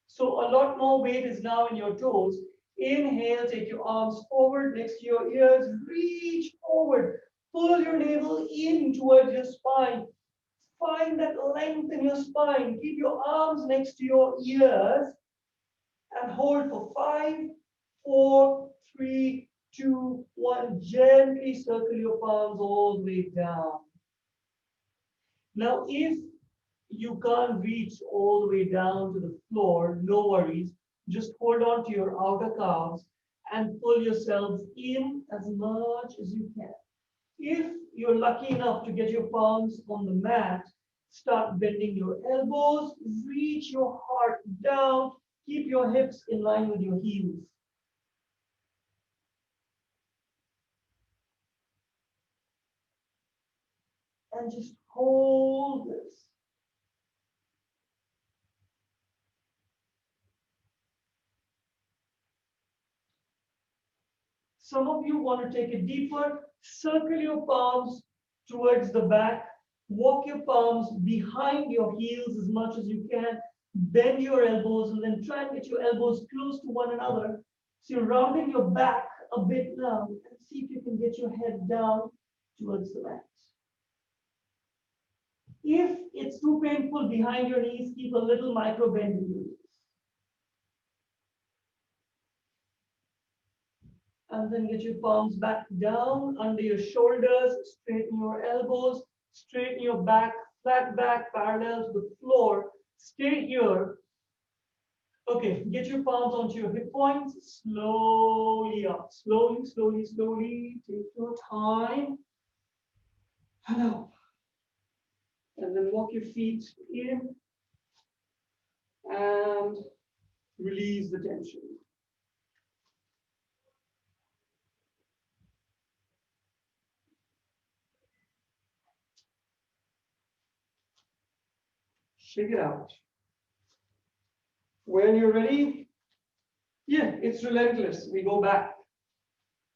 so a lot more weight is now in your toes. Inhale, take your arms forward next to your ears, reach forward, pull your navel in towards your spine. Find that length in your spine. Keep your arms next to your ears and hold for 5, 4, 3, 2, 1. Gently circle your palms all the way down. Now, if you can't reach all the way down to the floor, no worries. Just hold on to your outer calves and pull yourselves in as much as you can. If you're lucky enough to get your palms on the mat, start bending your elbows, reach your heart down, keep your hips in line with your heels. And just hold this. Some of you want to take it deeper. Circle your palms towards the back. Walk your palms behind your heels as much as you can. Bend your elbows and then try and get your elbows close to one another. So you're rounding your back a bit now and see if you can get your head down towards the mat. If it's too painful behind your knees, keep a little micro bend in your knees. And then get your palms back down under your shoulders, straighten your elbows, straighten your back, flat back, parallel to the floor. Stay here. Okay, get your palms onto your hip points, slowly up, slowly, slowly, slowly, take your time, and up. And then walk your feet in and release the tension. Shake it out. When you're ready, yeah, it's relentless. We go back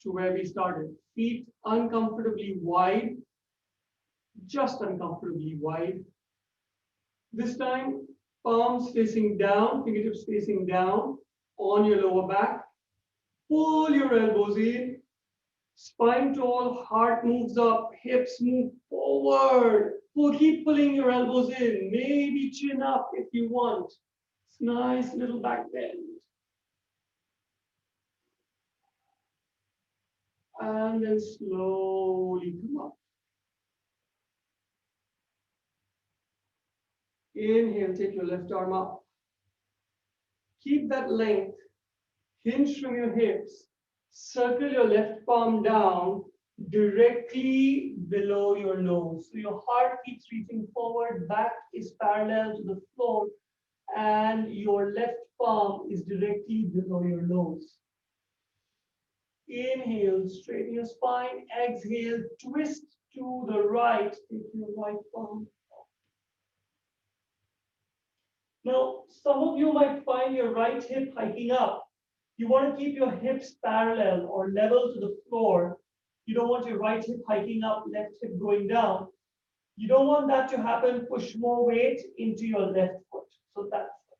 to where we started. Feet uncomfortably wide, just uncomfortably wide. This time, palms facing down, fingertips facing down on your lower back. Pull your elbows in, spine tall, heart moves up, hips move forward. Keep pulling your elbows in, maybe chin up if you want. It's nice little back bend. And then slowly come up. Inhale, take your left arm up. Keep that length, hinge from your hips. Circle your left palm down directly below your nose. So your heart keeps reaching forward, back is parallel to the floor, and your left palm is directly below your nose. Inhale, straighten your spine. Exhale, twist to the right. Take your right palm. Now, some of you might find your right hip hiking up. You want to keep your hips parallel or level to the floor. You don't want your right hip hiking up, left hip going down. You don't want that to happen. Push more weight into your left foot. So that's it.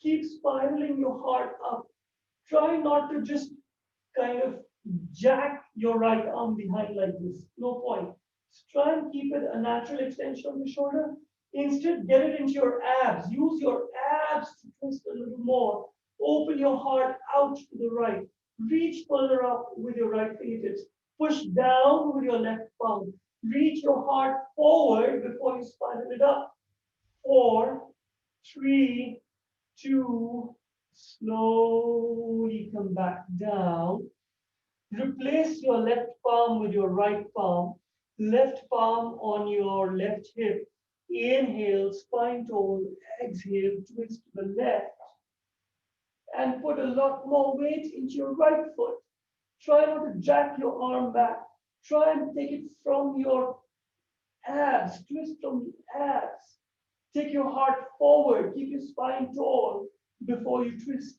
Keep spiraling your heart up. Try not to just kind of jack your right arm behind like this. No point. Just try and keep it a natural extension of the shoulder. Instead, get it into your abs. Use your abs to twist a little more. Open your heart out to the right. Reach further up with your right fingertips. Push down with your left palm. Reach your heart forward before you spiral it up. 4, 3, 2, slowly come back down. Replace your left palm with your right palm. Left palm on your left hip. Inhale, spine tall. Exhale, twist to the left. And put a lot more weight into your right foot. Try not to jack your arm back. Try and take it from your abs. Twist from the abs. Take your heart forward. Keep your spine tall before you twist.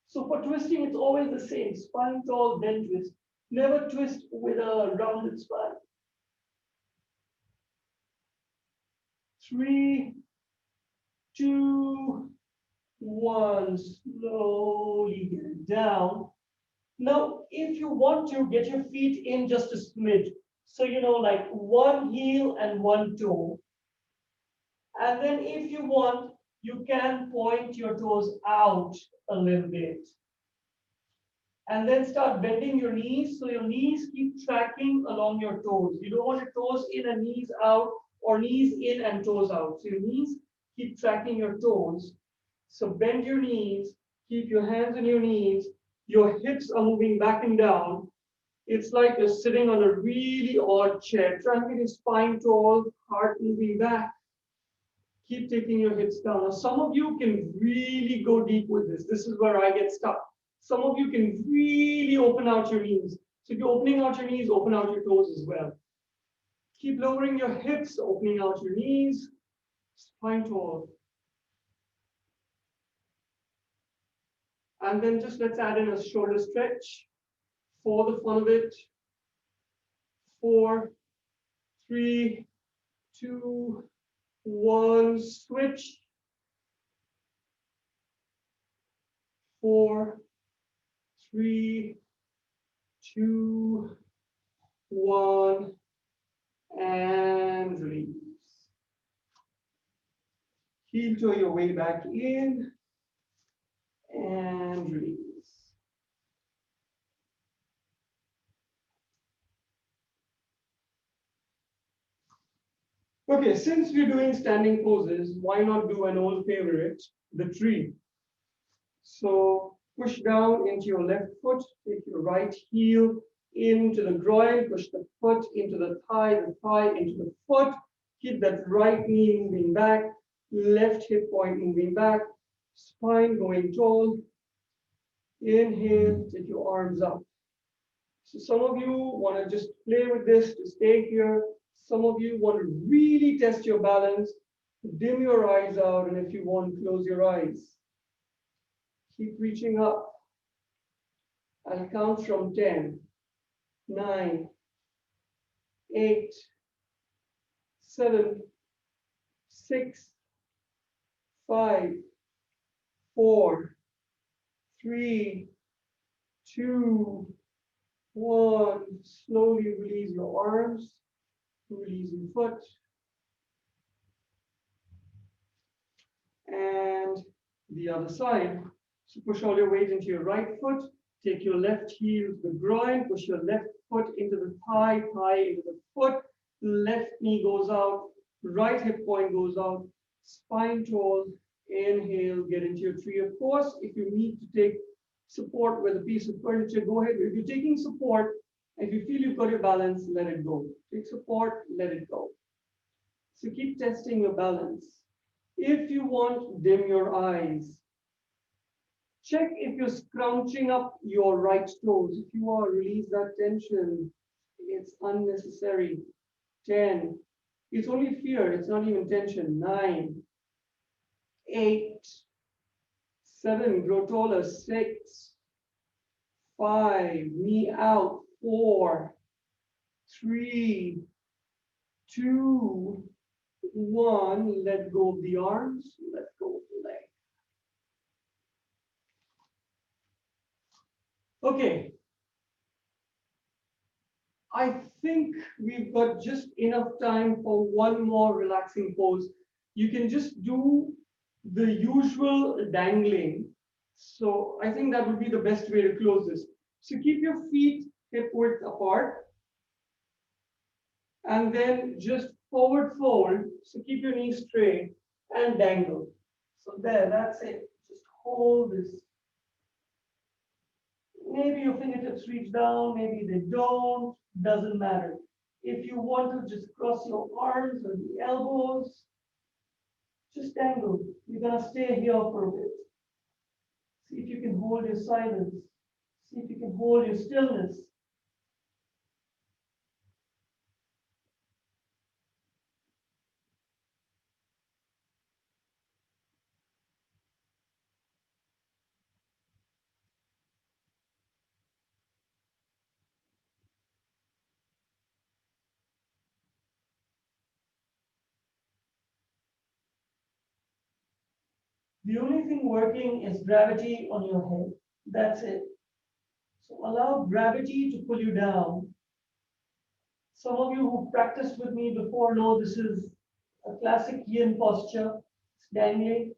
So for twisting, it's always the same. Spine tall, then twist. Never twist with a rounded spine. 3, 2, 1. Slowly get it down. Now, if you want to, get your feet in just a smidge. So, like one heel and one toe. And then if you want, you can point your toes out a little bit. And then start bending your knees so your knees keep tracking along your toes. You don't want your toes in and knees out, or knees in and toes out. So your knees keep tracking your toes. So bend your knees, keep your hands on your knees, your hips are moving back and down. It's like you're sitting on a really odd chair. Try and get your spine tall, heart moving back. Keep taking your hips down. Now, some of you can really go deep with this. This is where I get stuck. Some of you can really open out your knees. So if you're opening out your knees, open out your toes as well. Keep lowering your hips, opening out your knees, spine tall. And then just let's add in a shoulder stretch for the fun of it. 4, 3, 2, 1, switch. 4, 3, 2, 1, and release. Heel toe your way back in and release. Okay, since we're doing standing poses, why not do an old favorite, the tree? So push down into your left foot, take your right heel into the groin, push the foot into the thigh into the foot, keep that right knee moving back, left hip point moving back, spine going tall. Inhale, take your arms up. So some of you want to just play with this to stay here. Some of you want to really test your balance, dim your eyes out, and if you want, close your eyes. Keep reaching up. I'll count from 10, 9, 8, 7, 6, 5, 4, 3, 2, 1. Slowly release your arms, release your foot. And the other side. So push all your weight into your right foot. Take your left heel to the groin. Push your left foot into the thigh, thigh into the foot. Left knee goes out. Right hip point goes out. Spine tall. Inhale, get into your tree. Of course, if you need to take support with a piece of furniture, go ahead. If you're taking support, if you feel you've got your balance, let it go. Take support, let it go. So keep testing your balance. If you want, dim your eyes. Check if you're scrunching up your right toes. If you are, release that tension. It's unnecessary. 10. It's only fear. It's not even tension. 9, 8, 7. Grow taller. 6, 5. Knee out. 4, 3, 2, 1. Let go of the arms. Let go of the leg. Okay. I think we've got just enough time for one more relaxing pose. You can just do the usual dangling. So I think that would be the best way to close this. So keep your feet hip width apart. And then just forward fold. So keep your knees straight and dangle. So there, that's it. Just hold this. Maybe your fingertips reach down, maybe they don't, doesn't matter. If you want to just cross your arms or the elbows, just dangle. You're gonna stay here for a bit. See if you can hold your silence. See if you can hold your stillness. The only thing working is gravity on your head. That's it. So allow gravity to pull you down. Some of you who practiced with me before know this is a classic yin posture. It's dangling.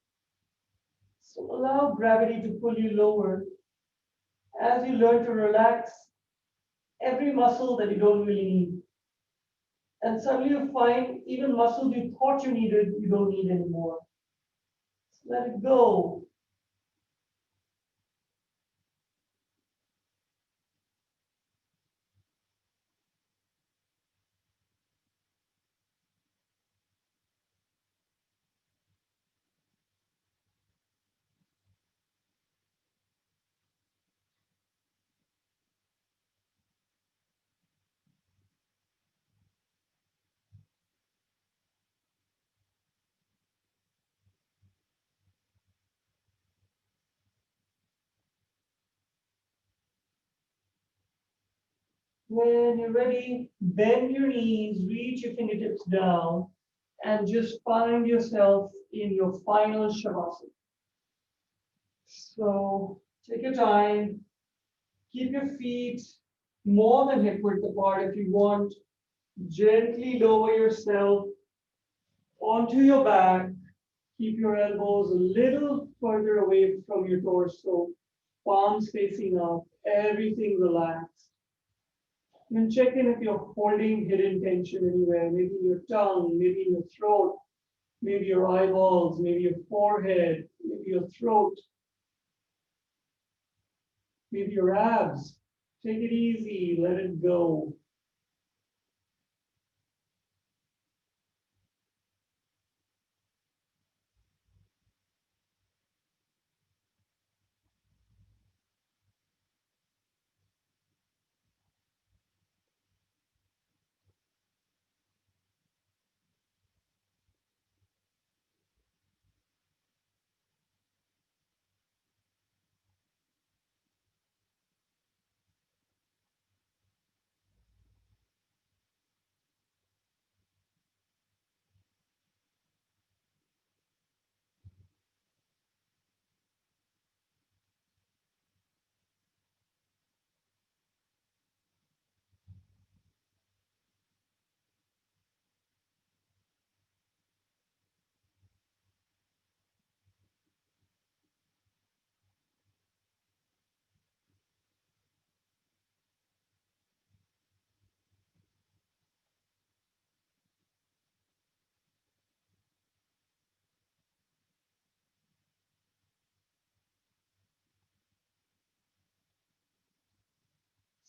So allow gravity to pull you lower as you learn to relax every muscle that you don't really need. And suddenly you find even muscles you thought you needed, you don't need anymore. So let it go. When you're ready, bend your knees, reach your fingertips down, and just find yourself in your final Shavasana. So take your time, keep your feet more than hip width apart if you want. Gently lower yourself onto your back. Keep your elbows a little further away from your torso, palms facing up, everything relaxed. And check in if you're holding hidden tension anywhere, maybe in your tongue, maybe in your throat, maybe your eyeballs, maybe your forehead, maybe your throat, maybe your abs. Take it easy, let it go.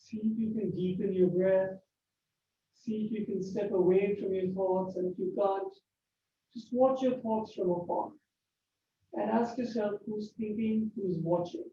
See if you can deepen your breath. See if you can step away from your thoughts, and if you can't, just watch your thoughts from afar and ask yourself who's thinking, who's watching.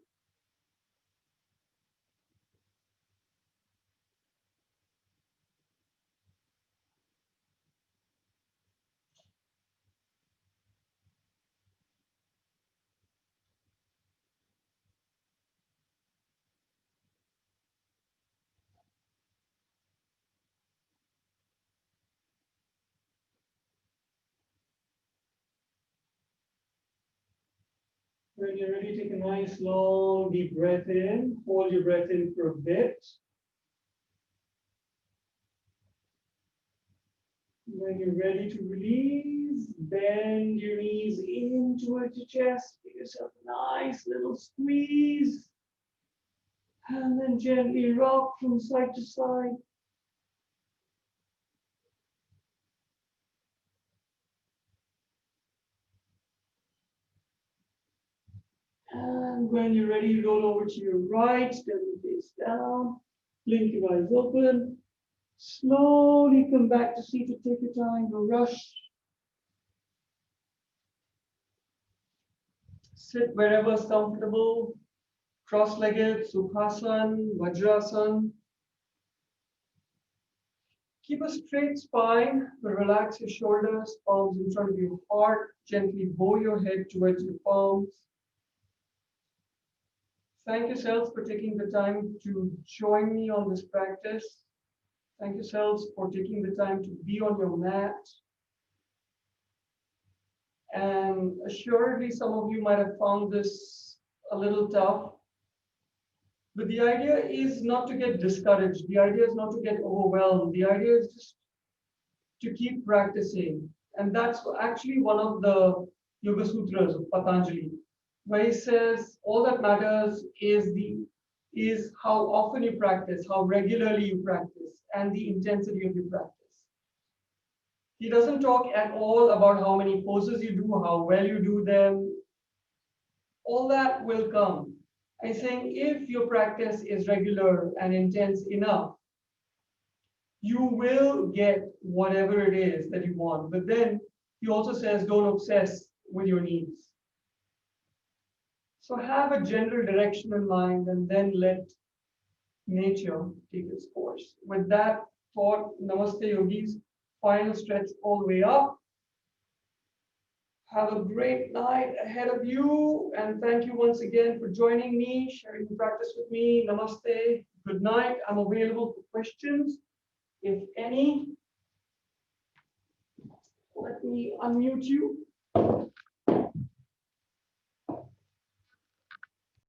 When you're ready, take a nice long deep breath in. Hold your breath in for a bit. When you're ready to release, bend your knees in towards your chest. Give yourself a nice little squeeze. And then gently rock from side to side. And when you're ready, roll over to your right, turn your face down, blink your eyes open. Slowly come back to seated. Take your time, no rush. Sit wherever's comfortable. Cross-legged, Sukhasana, Vajrasana. Keep a straight spine, but relax your shoulders, palms in front of your heart. Gently bow your head towards your palms. Thank yourselves for taking the time to join me on this practice. Thank yourselves for taking the time to be on your mat. And assuredly, some of you might have found this a little tough. But the idea is not to get discouraged. The idea is not to get overwhelmed. The idea is just to keep practicing. And that's actually one of the Yoga Sutras of Patanjali. where he says all that matters is how often you practice, how regularly you practice, and the intensity of your practice. He doesn't talk at all about how many poses you do, how well you do them. All that will come. I'm saying if your practice is regular and intense enough, you will get whatever it is that you want. But then he also says don't obsess with your needs. So have a general direction in mind and then let nature take its course. With that thought, Namaste Yogis, final stretch all the way up. Have a great night ahead of you. And thank you once again for joining me, sharing the practice with me. Namaste. Good night. I'm available for questions, if any. Let me unmute you.